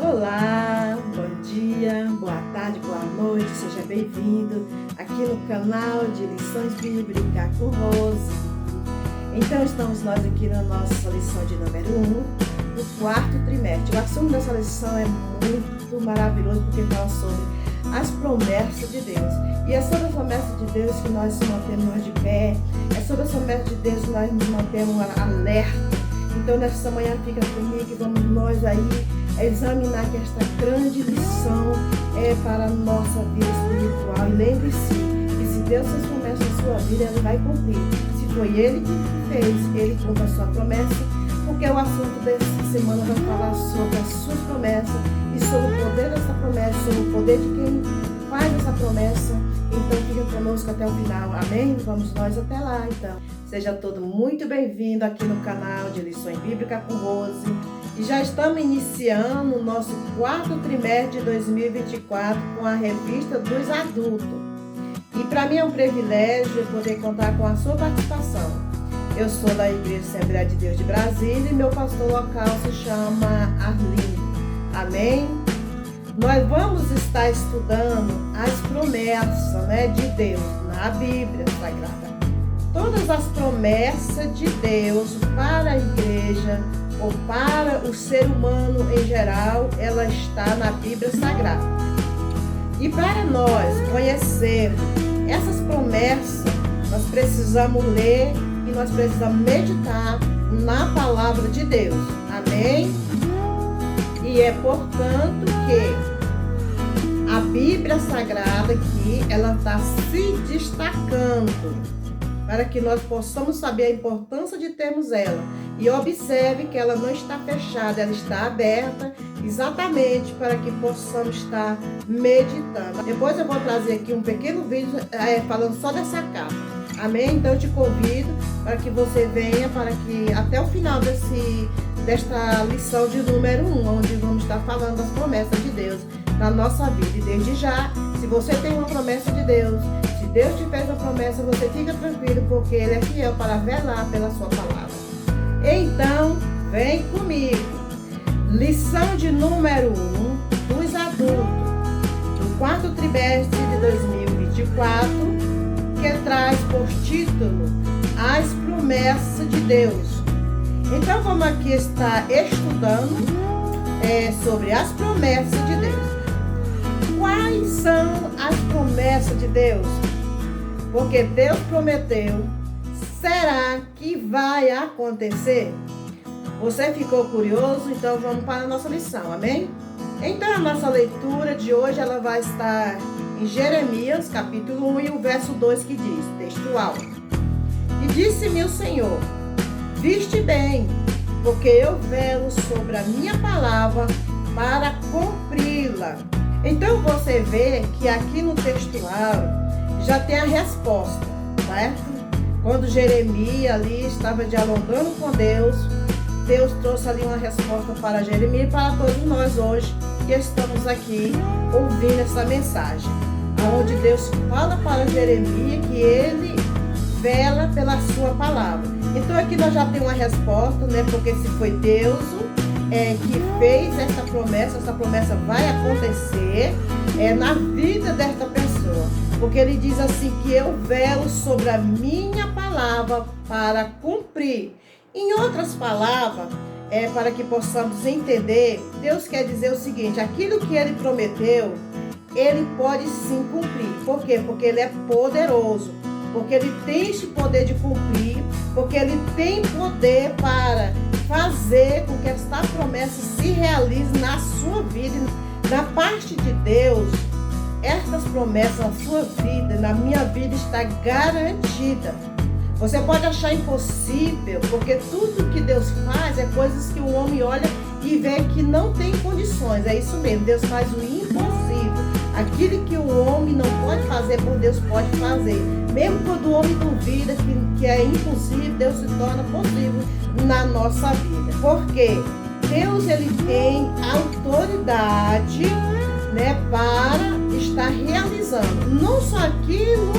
Olá, bom dia, boa tarde, boa noite, seja bem-vindo aqui no canal de Lições Bíblicas com Rose. Então estamos nós aqui na nossa lição de número 1, no quarto trimestre. O assunto dessa lição é muito maravilhoso porque fala sobre as promessas de Deus. E é sobre as promessas de Deus que nós nos mantemos de pé, é sobre as promessas de Deus que nós nos mantemos alerta. Então nessa manhã fica comigo e vamos nós aí examinar que esta grande lição é para a nossa vida espiritual. E lembre-se que se Deus fez promessa na sua vida, Ele vai cumprir. Se foi Ele que fez, Ele cumpre a sua promessa, porque o assunto dessa semana vai falar sobre as suas promessas e sobre o poder dessa promessa, sobre o poder de quem faz essa promessa. Então fica conosco até o final, amém? Vamos nós até lá, então. Seja todo muito bem-vindo aqui no canal de Lições Bíblicas com Rose. E já estamos iniciando o nosso quarto trimestre de 2024 com a revista dos adultos. E para mim é um privilégio poder contar com a sua participação. Eu sou da Igreja Assembleia de Deus de Brasília e meu pastor local se chama Arlindo. Amém? Nós vamos estar estudando as promessas, de Deus na Bíblia Sagrada. Todas as promessas de Deus para a igreja ou para o ser humano em geral, ela está na Bíblia Sagrada. E para nós conhecermos essas promessas, nós precisamos ler e nós precisamos meditar na palavra de Deus. Amém? E é portanto que a Bíblia Sagrada aqui, ela está se destacando para que nós possamos saber a importância de termos ela. E observe que ela não está fechada, ela está aberta exatamente para que possamos estar meditando. Depois eu vou trazer aqui um pequeno vídeo falando só dessa capa. Amém? Então eu te convido para que você venha, para que até o final desta lição de número 1, onde vamos estar falando das promessas de Deus na nossa vida. E desde já, se você tem uma promessa de Deus, se Deus te fez a promessa, você fica tranquilo, porque Ele é fiel para velar pela sua palavra. Então, vem comigo. Lição de número 1 dos adultos, do quarto trimestre de 2024, que traz por título As Promessas de Deus. Então, vamos aqui estar estudando sobre as promessas de Deus. Quais são as promessas de Deus? Porque Deus prometeu. Será que vai acontecer? Você ficou curioso? Então vamos para a nossa lição, amém? Então a nossa leitura de hoje ela vai estar em Jeremias, capítulo 1 e o verso 2 que diz, textual. E disse-me o Senhor, viste bem, porque eu velo sobre a minha palavra para cumpri-la. Então você vê que aqui no textual já tem a resposta, certo? Quando Jeremias ali estava dialogando com Deus, Deus trouxe ali uma resposta para Jeremias e para todos nós hoje que estamos aqui ouvindo essa mensagem, onde Deus fala para Jeremias que ele vela pela sua palavra. Então aqui nós já temos uma resposta, porque se foi Deus que fez essa promessa vai acontecer na vida desta pessoa. Porque ele diz assim que eu velo sobre a minha palavra para cumprir. Em outras palavras, para que possamos entender, Deus quer dizer o seguinte, aquilo que ele prometeu, ele pode sim cumprir. Por quê? Porque ele é poderoso, porque ele tem esse poder de cumprir, porque ele tem poder para fazer com que esta promessa se realize na sua vida. Da parte de Deus, estas promessas na sua vida, na minha vida, está garantida. Você pode achar impossível, porque tudo que Deus faz é coisas que o homem olha e vê que não tem condições. É isso mesmo, Deus faz o impossível. Aquilo que o homem não pode fazer, por Deus pode fazer. Mesmo quando o homem duvida que é impossível, Deus se torna possível na nossa vida. Porque Deus ele tem autoridade para estar realizando não só aquilo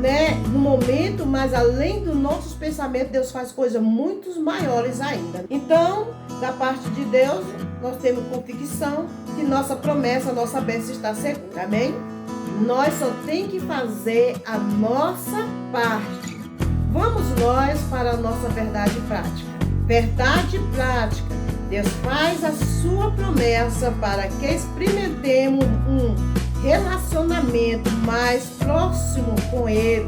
né, no momento, mas além dos nossos pensamentos, Deus faz coisas muito maiores ainda. Então, da parte de Deus, nós temos convicção que nossa promessa, nossa bênção está segura. Amém? Nós só tem que fazer a nossa parte. Vamos nós para a nossa verdade prática. Verdade prática. Deus faz a sua promessa para que experimentemos um relacionamento mais próximo com Ele.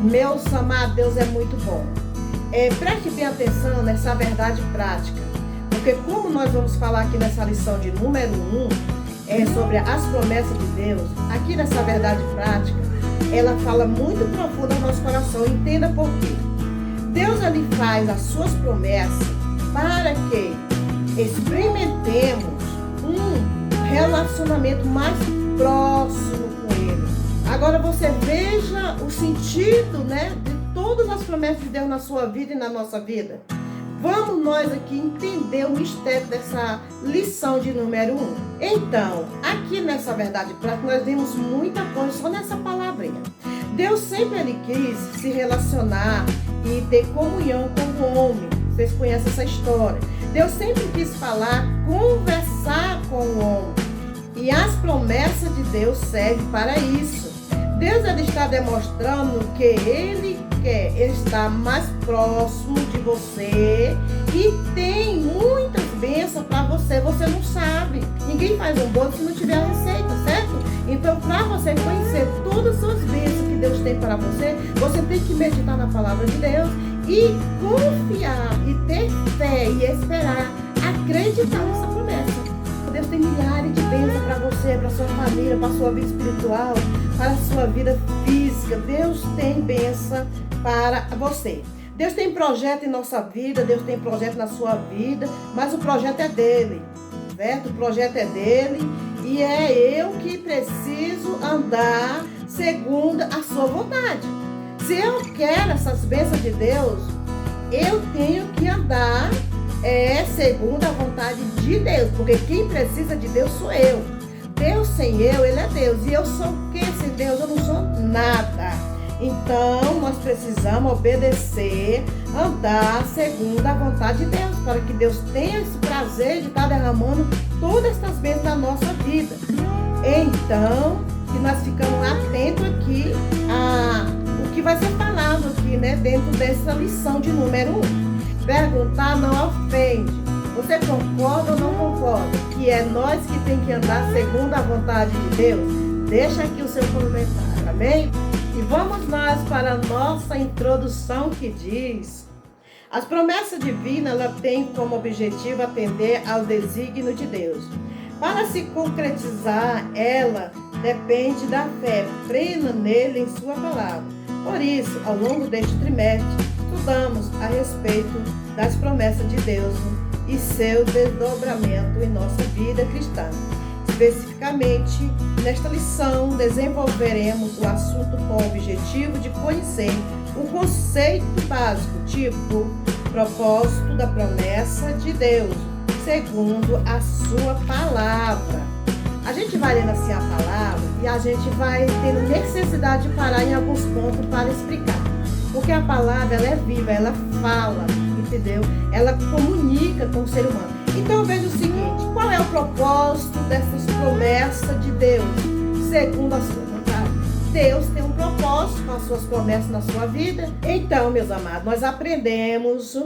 Meus amados, Deus é muito bom. Preste bem atenção nessa verdade prática, porque como nós vamos falar aqui nessa lição de número 1, sobre as promessas de Deus, aqui nessa verdade prática, ela fala muito profundo ao nosso coração. Entenda por quê. Deus, ele faz as suas promessas para que experimentemos um relacionamento mais próximo com Ele. Agora você veja o sentido, né, de todas as promessas de Deus na sua vida e na nossa vida. Vamos nós aqui entender o mistério dessa lição de número 1. Então, aqui nessa verdade prática, nós vimos muita coisa só nessa palavrinha. Deus sempre ele quis se relacionar e ter comunhão com o homem. Vocês conhecem essa história. Deus sempre quis falar, conversar com o homem. E as promessas de Deus servem para isso. Deus ele está demonstrando que Ele quer estar mais próximo de você e tem muitas bênçãos para você. Você não sabe. Ninguém faz um bolo se não tiver a receita, certo? Então, para você conhecer todas as suas bênçãos que Deus tem para você, você tem que meditar na palavra de Deus e confiar, e ter fé, e esperar, acreditar nessa promessa. Deus tem milhares de bênçãos para você, para sua família, para sua vida espiritual, para a sua vida física. Deus tem bênção para você. Deus tem projeto em nossa vida, Deus tem projeto na sua vida, mas o projeto é dele, certo? O projeto é dele e é eu que preciso andar segundo a sua vontade. Se eu quero essas bênçãos de Deus, eu tenho que andar segundo a vontade de Deus, porque quem precisa de Deus sou eu. Deus sem eu, ele é Deus. E eu sou o que sem Deus? Eu não sou nada. Então, nós precisamos obedecer, andar segundo a vontade de Deus, para que Deus tenha esse prazer de estar derramando todas essas bênçãos na nossa vida. Então, que nós ficamos atentos aqui o que vai ser falado aqui, né, dentro dessa lição de número 1. Perguntar não ofende. Você concorda ou não concorda? Que é nós que tem que andar segundo a vontade de Deus? Deixa aqui o seu comentário, amém? E vamos nós para a nossa introdução que diz: as promessas divinas, ela tem como objetivo atender ao desígnio de Deus. Para se concretizar, ela depende da fé plena nele, em sua palavra. Por isso, ao longo deste trimestre, estudamos a respeito das promessas de Deus e seu desdobramento em nossa vida cristã. Especificamente, nesta lição, desenvolveremos o assunto com o objetivo de conhecer o conceito básico, tipo propósito da promessa de Deus, segundo a sua palavra. A gente vai lendo assim a palavra e a gente vai tendo necessidade de parar em alguns pontos para explicar. Porque a palavra, ela é viva, ela fala, entendeu? Ela comunica com o ser humano. Então veja o seguinte: qual é o propósito dessas promessas de Deus, segundo a sua vontade? Deus tem um propósito com as suas promessas na sua vida. Então, meus amados, nós aprendemos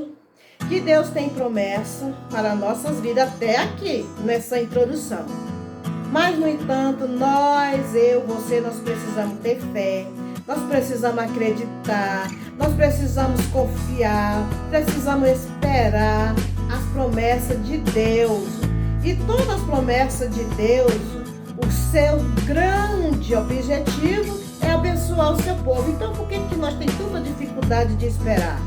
que Deus tem promessa para nossas vidas até aqui, nessa introdução. Mas, no entanto, você, nós precisamos ter fé, nós precisamos acreditar, nós precisamos confiar, precisamos esperar as promessas de Deus. E todas as promessas de Deus, o seu grande objetivo é abençoar o seu povo. Então, por que nós temos tanta dificuldade de esperar?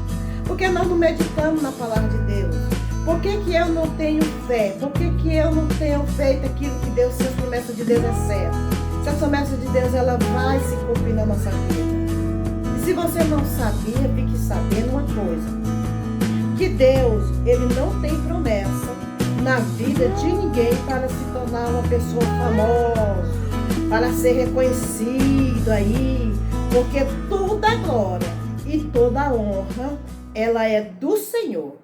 Porque nós não meditamos na palavra de Deus. Por que eu não tenho fé? Por que eu não tenho feito aquilo que Deus, se as promessas de Deus é certo? Se as promessas de Deus, ela vai se cumprir na nossa vida. E se você não sabia, fique sabendo uma coisa: que Deus, ele não tem promessa na vida de ninguém para se tornar uma pessoa famosa, para ser reconhecido aí porque toda a glória e toda a honra, ela é do Senhor.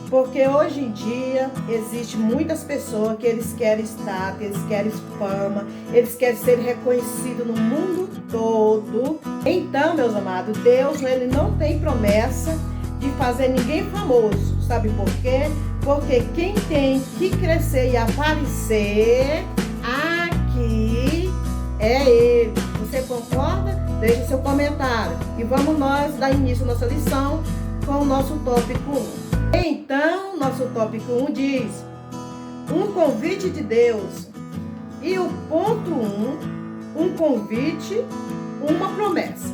Porque hoje em dia, existe muitas pessoas que eles querem status, eles querem fama, eles querem ser reconhecidos no mundo todo. Então, meus amados, Deus, ele não tem promessa de fazer ninguém famoso. Sabe por quê? Porque quem tem que crescer e aparecer aqui é Ele. Você concorda? Deixe seu comentário. E vamos nós dar início à nossa lição com o nosso tópico 1. Então, nosso tópico 1 diz: um convite de Deus. E o ponto 1, um convite, uma promessa.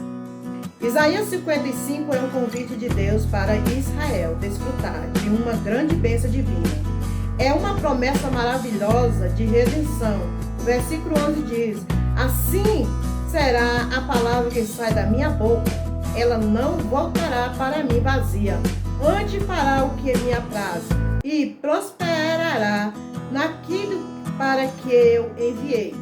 Isaías 55 é um convite de Deus para Israel desfrutar de uma grande bênção divina. É uma promessa maravilhosa de redenção. O versículo 11 diz: assim será a palavra que sai da minha boca. Ela não voltará para mim vazia, antes fará o que me apraz e prosperará naquilo para que eu enviei.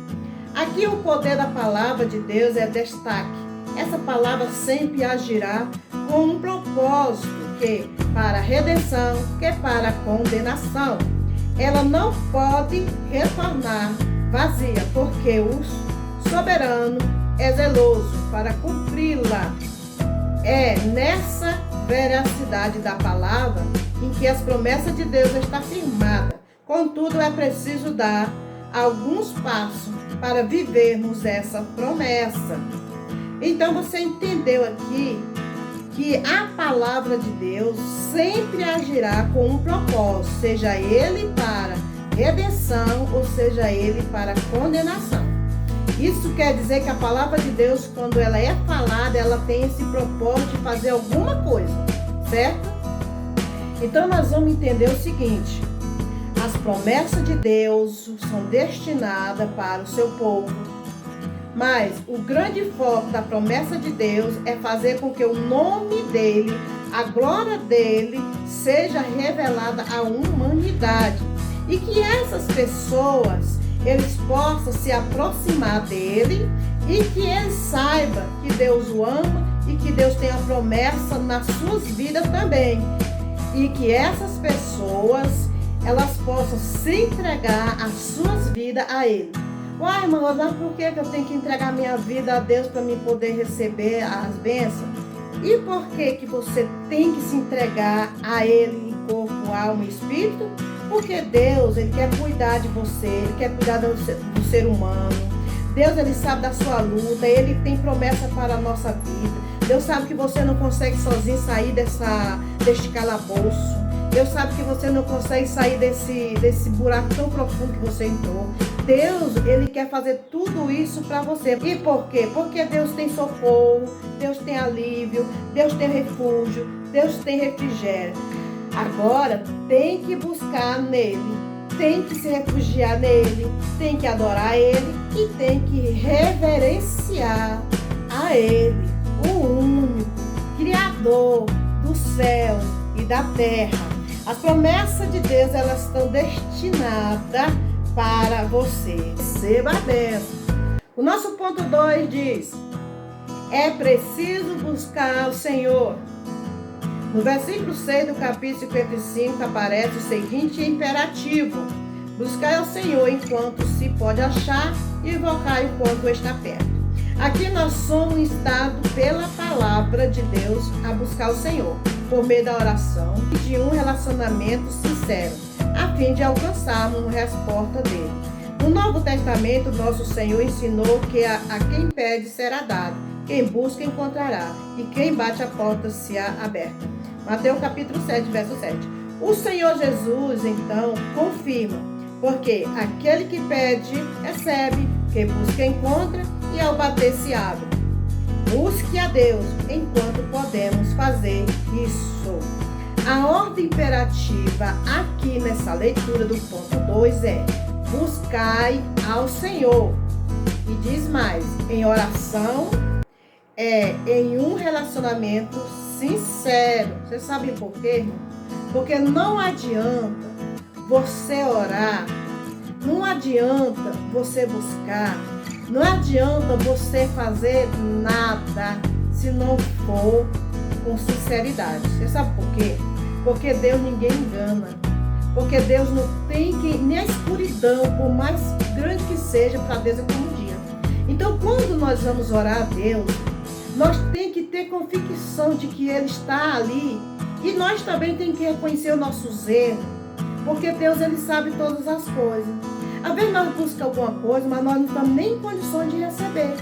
Aqui o poder da palavra de Deus é destaque. Essa palavra sempre agirá com um propósito, que para redenção, que para condenação. Ela não pode retornar vazia, porque o soberano é zeloso para cumpri-la. É nessa veracidade da palavra em que as promessas de Deus estão firmadas. Contudo, é preciso dar alguns passos para vivermos essa promessa. Então, você entendeu aqui que a palavra de Deus sempre agirá com um propósito, seja ele para redenção ou seja ele para condenação. Isso quer dizer que a palavra de Deus, quando ela é falada, ela tem esse propósito de fazer alguma coisa, certo? Então nós vamos entender o seguinte: as promessas de Deus são destinadas para o seu povo, mas o grande foco da promessa de Deus é fazer com que o nome dele, a glória dele, seja revelada à humanidade e que essas pessoas eles possam se aproximar dele e que ele saiba que Deus o ama e que Deus tem a promessa nas suas vidas também. E que essas pessoas, elas possam se entregar as suas vidas a ele. Uai, irmão, mas por que eu tenho que entregar minha vida a Deus para me poder receber as bênçãos? E por que você tem que se entregar a ele em corpo, alma e espírito? Porque Deus, ele quer cuidar de você, ele quer cuidar do ser humano. Deus, ele sabe da sua luta, ele tem promessa para a nossa vida. Deus sabe que você não consegue sozinho sair deste calabouço. Deus sabe que você não consegue sair desse buraco tão profundo que você entrou. Deus, ele quer fazer tudo isso para você. E por quê? Porque Deus tem socorro, Deus tem alívio, Deus tem refúgio, Deus tem refrigério. Agora tem que buscar nele, tem que se refugiar nele, tem que adorar ele e tem que reverenciar a ele, o único Criador do céu e da terra. As promessas de Deus, elas estão destinadas para você. Receba a bênção. O nosso ponto 2 diz: é preciso buscar o Senhor. No versículo 6 do capítulo 55 aparece o seguinte imperativo: buscai ao Senhor enquanto se pode achar e invocai enquanto está perto. Aqui nós somos instados pela palavra de Deus a buscar o Senhor, por meio da oração e de um relacionamento sincero, a fim de alcançarmos uma resposta dele. No Novo Testamento, nosso Senhor ensinou que a quem pede será dado, quem busca encontrará, e quem bate a porta será aberta. Mateus capítulo 7, verso 7. O Senhor Jesus, então, confirma, porque aquele que pede, recebe, quem busca, encontra, e ao bater se abre. Busque a Deus enquanto podemos fazer isso. A ordem imperativa aqui nessa leitura do ponto 2 é: buscai ao Senhor. E diz mais, em oração, em um relacionamento sincero. Você sabe por quê, irmão? Porque não adianta você orar, não adianta você buscar, Não adianta você fazer nada se não for com sinceridade. Você sabe por quê? Porque Deus ninguém engana. Porque Deus não tem que, nem a escuridão, por mais grande que seja, para Deus é como um dia. Então, quando nós vamos orar a Deus, nós temos que ter convicção de que Ele está ali. E nós também temos que reconhecer os nossos erros. Porque Deus, Ele sabe todas as coisas. Às vezes nós buscamos alguma coisa, mas nós não estamos nem em condições de receber.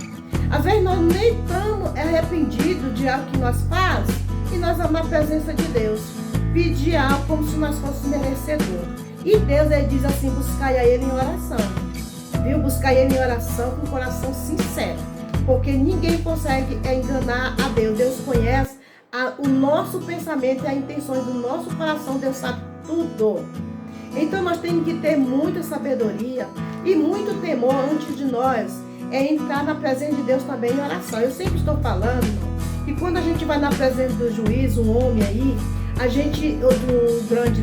Às vezes nós nem estamos arrependidos de algo que nós fazemos. E nós vamos na presença de Deus pedir algo como se nós fôssemos merecedores. E Deus, Ele diz assim, buscai a Ele em oração. Viu? Buscai Ele em oração com o coração sincero. Porque ninguém consegue enganar a Deus. Deus conhece o nosso pensamento e as intenções do nosso coração. Deus sabe tudo. Então nós temos que ter muita sabedoria e muito temor antes de nós entrar na presença de Deus também em oração. Eu sempre estou falando, irmão, que quando a gente vai na presença do juiz, um homem aí, a gente, ou de um grande,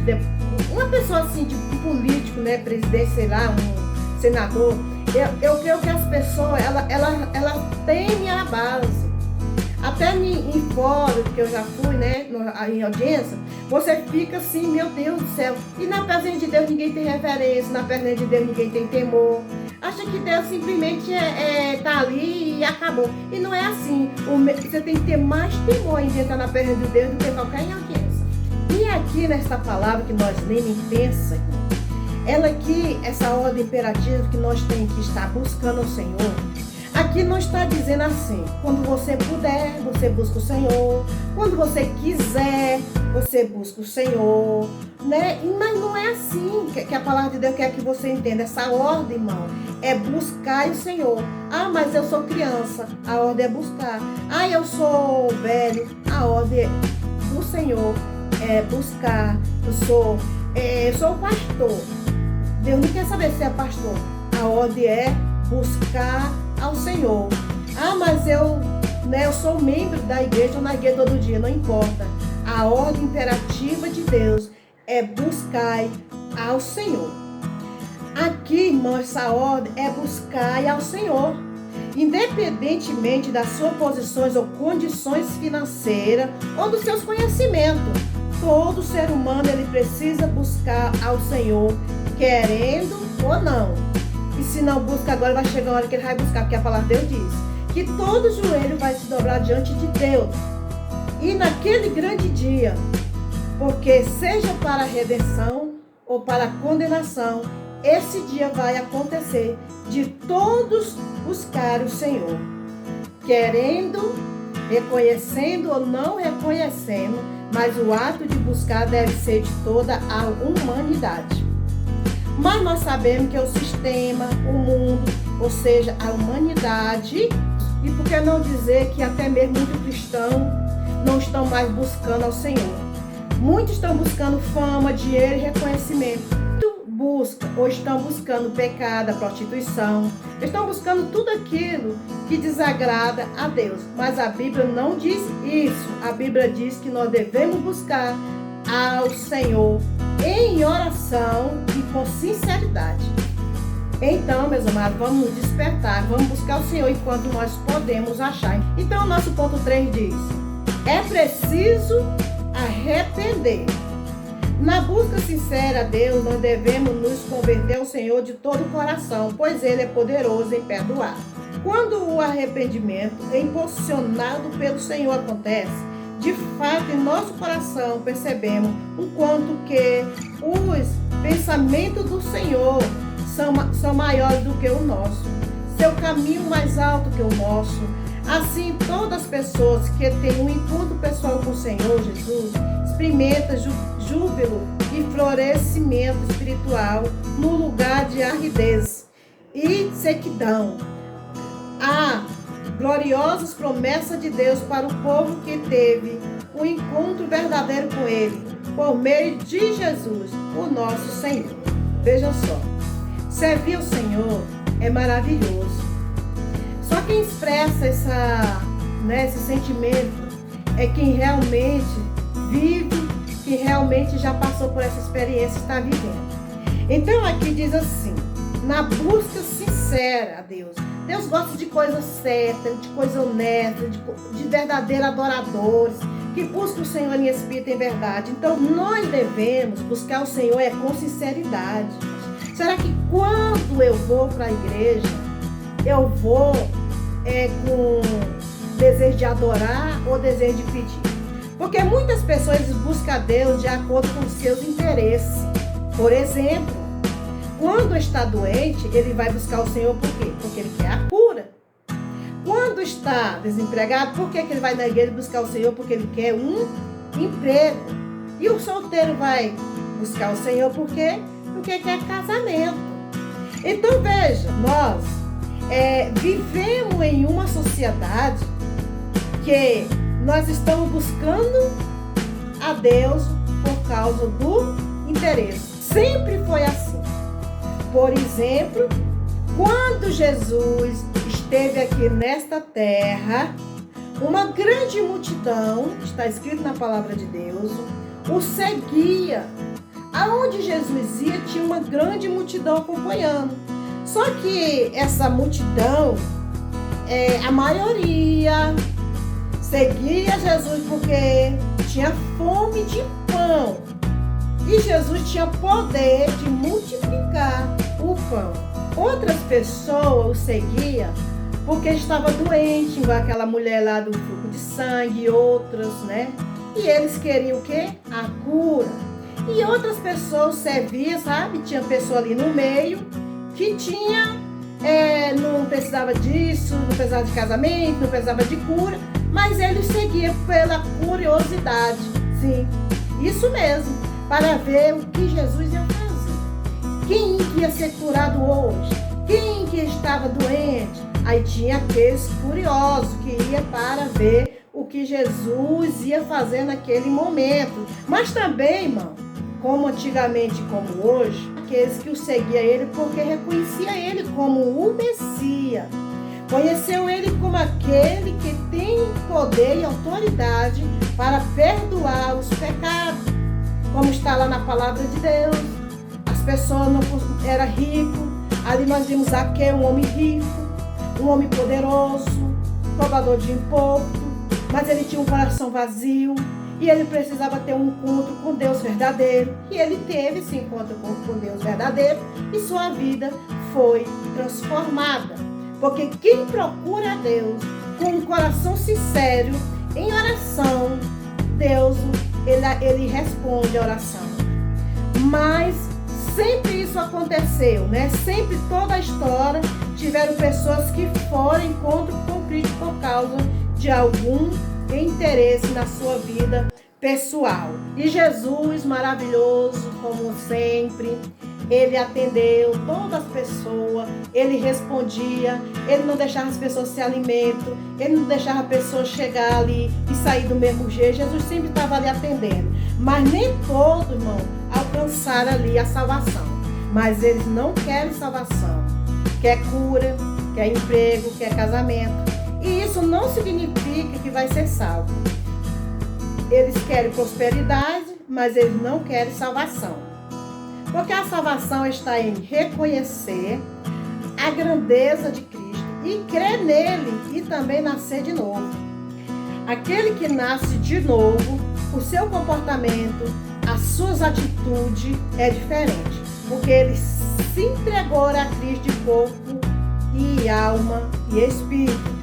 uma pessoa assim, de um político, né, presidente, sei lá, um senador, eu creio que as pessoas, ela temem a base. Até em fórum, que eu já fui, né, em audiência, você fica assim, meu Deus do céu. E na presença de Deus ninguém tem reverência, na presença de Deus ninguém tem temor. Acha que Deus simplesmente tá ali e acabou. E não é assim. Você tem que ter mais temor em entrar na presença de Deus do que qualquer audiência. E aqui nesta palavra que nós lemos, pensa, ela aqui, essa ordem imperativa que nós temos que estar buscando o Senhor. Aqui não está dizendo assim, quando você puder, você busca o Senhor. Quando você quiser, você busca o Senhor, né? Mas não é assim que a palavra de Deus quer que você entenda. Essa ordem, irmão, é buscar o Senhor. Ah, mas eu sou criança, a ordem é buscar. Ah, eu sou velho, a ordem do Senhor é buscar. Eu sou pastor. Deus não quer saber se é pastor. A ordem é buscar ao Senhor. Ah, mas eu sou membro da igreja, estou na igreja todo dia, não importa. A ordem imperativa de Deus é buscar ao Senhor. Aqui, irmão, essa ordem é buscar ao Senhor. Independentemente das suas posições ou condições financeiras ou dos seus conhecimentos. Todo ser humano, ele precisa buscar ao Senhor, querendo ou não. E se não busca agora, vai chegar a hora que ele vai buscar, porque a palavra de Deus diz que todo joelho vai se dobrar diante de Deus. E naquele grande dia, porque seja para a redenção ou para a condenação, esse dia vai acontecer de todos buscarem o Senhor, querendo, reconhecendo ou não reconhecendo, mas o ato de buscar deve ser de toda a humanidade. Mas nós sabemos que é o sistema, o mundo, ou seja, a humanidade, e por que não dizer que até mesmo muitos cristãos não estão mais buscando ao Senhor. Muitos estão buscando fama, dinheiro e reconhecimento. Busca, ou estão buscando o pecado, a prostituição. Estão buscando tudo aquilo que desagrada a Deus. Mas a Bíblia não diz isso. A Bíblia diz que nós devemos buscar ao Senhor em oração e com sinceridade. Então, meus amados, vamos nos despertar, vamos buscar o Senhor enquanto nós podemos achar. Então, o nosso ponto 3 diz: é preciso arrepender. Na busca sincera a Deus, nós devemos nos converter ao Senhor de todo o coração, pois Ele é poderoso em perdoar. Quando o arrependimento impulsionado pelo Senhor acontece, de fato, em nosso coração percebemos o quanto que os pensamentos do Senhor são maiores do que o nosso. Seu caminho mais alto que o nosso. Assim, todas as pessoas que têm um encontro pessoal com o Senhor Jesus experimentam júbilo e florescimento espiritual no lugar de aridez e sequidão. Há gloriosas promessas de Deus para o povo que teve um encontro verdadeiro com Ele, por meio de Jesus, o nosso Senhor. Vejam só, servir ao Senhor é maravilhoso. Só quem expressa esse sentimento é quem realmente vive, que realmente já passou por essa experiência e está vivendo. Então aqui diz assim: na busca sincera a Deus, Deus gosta de coisa certa, de coisa honesta, de verdadeiros adoradores, que buscam o Senhor em espírito e em verdade. Então, nós devemos buscar o Senhor com sinceridade. Será que quando eu vou para a igreja, eu vou com desejo de adorar ou desejo de pedir? Porque muitas pessoas buscam a Deus de acordo com os seus interesses. Por exemplo, quando está doente, ele vai buscar o Senhor por quê? Porque ele quer a cura. Quando está desempregado, por que ele vai na igreja buscar o Senhor? Porque ele quer um emprego. E o solteiro vai buscar o Senhor por quê? Porque quer casamento. Então veja, nós vivemos em uma sociedade que nós estamos buscando a Deus por causa do interesse. Sempre foi assim. Por exemplo, quando Jesus esteve aqui nesta terra, uma grande multidão, está escrito na palavra de Deus, o seguia. Aonde Jesus ia, tinha uma grande multidão acompanhando. Só que essa multidão, a maioria seguia Jesus porque tinha fome de pão. E Jesus tinha poder de multiplicar o pão. Outras pessoas o seguiam porque estava doente, igual aquela mulher lá do fluxo de sangue e outras, né? E eles queriam o quê? A cura. E outras pessoas serviam, sabe? Tinha pessoa ali no meio que tinha, não precisava disso, não precisava de casamento, não precisava de cura, mas eles seguiam pela curiosidade. Sim, isso mesmo, para ver o que Jesus ia fazer. Quem ia ser curado hoje? Quem que estava doente? Aí tinha aqueles curiosos que ia para ver o que Jesus ia fazer naquele momento. Mas também, irmão, como antigamente, como hoje, aqueles que o seguiam ele porque reconhecia ele como o Messias. Conheceu ele como aquele que tem poder e autoridade para perdoar os pecados. Como está lá na palavra de Deus. As pessoas não eram ricas. Ali nós vimos Zaqueu, um homem rico, um homem poderoso, cobrador de imposto, mas ele tinha um coração vazio. E ele precisava ter um encontro com Deus verdadeiro. E ele teve esse encontro com Deus verdadeiro. E sua vida foi transformada. Porque quem procura a Deus com um coração sincero, em oração, Deus, ele responde a oração. Mas sempre isso aconteceu, né? Sempre toda a história tiveram pessoas que foram em encontro com Cristo por causa de algum interesse na sua vida pessoal. E Jesus, maravilhoso, como sempre, ele atendeu todas as pessoas, ele respondia, ele não deixava as pessoas se alimentam, ele não deixava a pessoa chegar ali e sair do mesmo jeito. Jesus sempre estava ali atendendo. Mas nem todo, irmão, alcançaram ali a salvação. Mas eles não querem salvação. Quer cura, quer emprego, quer casamento. E isso não significa que vai ser salvo. Eles querem prosperidade, mas eles não querem salvação. Porque a salvação está em reconhecer a grandeza de Cristo e crer nele e também nascer de novo. Aquele que nasce de novo, o seu comportamento, as suas atitudes é diferente. Porque ele se entregou a Cristo de corpo e alma e espírito.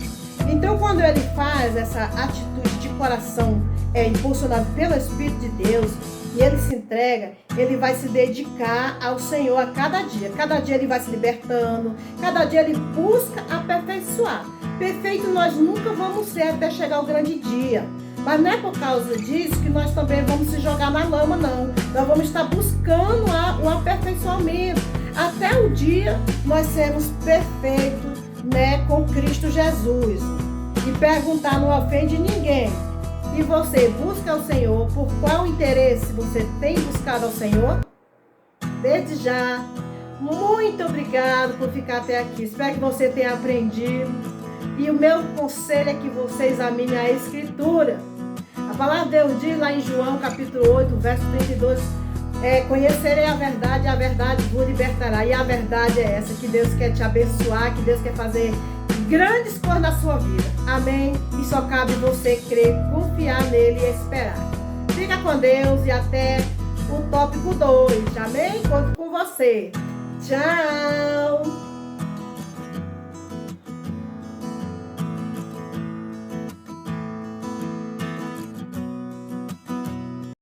Então, quando ele faz essa atitude de coração impulsionado pelo Espírito de Deus, e ele se entrega, ele vai se dedicar ao Senhor a cada dia. Cada dia ele vai se libertando, cada dia ele busca aperfeiçoar. Perfeito nós nunca vamos ser até chegar ao grande dia. Mas não é por causa disso que nós também vamos se jogar na lama, não. Nós vamos estar buscando o aperfeiçoamento. Até o dia nós sermos perfeitos, né, com Cristo Jesus. E perguntar não ofende ninguém. E você busca o Senhor, por qual interesse você tem buscado ao Senhor? Desde já, muito obrigado por ficar até aqui. Espero que você tenha aprendido. E o meu conselho é que você examine a Escritura. A palavra de Deus diz lá em João capítulo 8, verso 32, Conhecerei a verdade vos libertará. E a verdade é essa, que Deus quer te abençoar, que Deus quer fazer grandes coisas na sua vida. Amém? E só cabe você crer, confiar nele e esperar. Fica com Deus e até o tópico 2. Amém? Conto com você. Tchau!